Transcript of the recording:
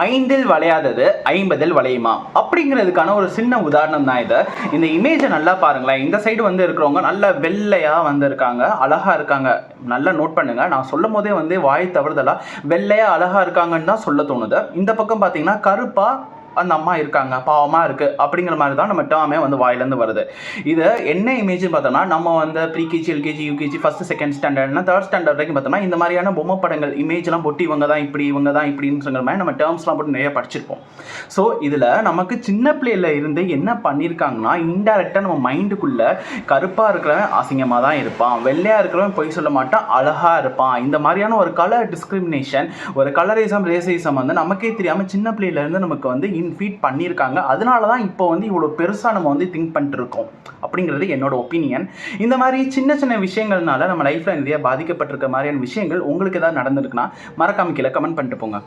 ஐந்தில் வளையாதது 50ல் வளையுமா அப்படிங்கிறதுக்கான ஒரு சின்ன உதாரணம் தான் இது. இந்த இமேஜை நல்லா பாருங்களேன். இந்த சைடு வந்து இருக்கிறவங்க நல்ல வெள்ளையாக வந்து இருக்காங்க, அழகாக இருக்காங்க. நல்லா நோட் பண்ணுங்க. நான் சொல்லும் போதே வந்து வாய் தவறுதலா வெள்ளையா அழகாக இருக்காங்கன்னு தான் சொல்ல தோணுது. இந்த பக்கம் பார்த்தீங்கன்னா கருப்பாக அந்த அம்மா இருக்காங்க, பாவமாக இருக்குது அப்படிங்கிற மாதிரி தான் நம்ம டேர்மே வந்து வாயிலேருந்து வருது. இது என்ன இமேஜ்னு பார்த்தோம்னா, நம்ம வந்து pre KG, LKG, UKG, first second ஸ்டாண்டர்ட்னா தேர்ட் ஸ்டாண்டர்ட் வரைக்கும் பார்த்தோம்னா இந்த மாதிரியான பொம்மை படங்கள் இமேஜ்லாம் போட்டு இவங்க தான் இப்படி, இவங்க தான் இப்படின்ற மாதிரி நம்ம டேர்ம்ஸ்லாம் போட்டு நிறைய படிச்சிருப்போம். ஸோ இதில் நமக்கு சின்ன பிள்ளையில இருந்து என்ன பண்ணியிருக்காங்கன்னா, இன்டெரக்டாக நம்ம மைண்டுக்குள்ளே கருப்பாக இருக்கிறவன் அசிங்கமாக தான் இருப்பான், வெள்ளையாக இருக்கிறவன் பொய் சொல்ல மாட்டான், அழகாக இருப்பான், இந்த மாதிரியான ஒரு கலர் டிஸ்கிரிமினேஷன், ஒரு கலரிசம், ரேசிசம் வந்து நமக்கே தெரியாமல் சின்ன பிள்ளையிலேருந்து நமக்கு வந்து ஃபீட் பண்ணியிருக்காங்க. அதனால தான் இப்போ வந்து இவ்வளோ பெருசாக நம்ம வந்து திங்க் பண்ணிட்டு இருக்கோம் அப்படிங்கிறது என்னோட ஒப்பீனியன். இந்த மாதிரி சின்ன சின்ன விஷயங்கள்னால நம்ம லைஃப்பில் நிறைய பாதிக்கப்பட்டிருக்க மாதிரியான விஷயங்கள் உங்களுக்கு ஏதாவது நடந்திருக்குன்னா மறக்காம கீழே கமெண்ட் பண்ணிட்டு போங்க.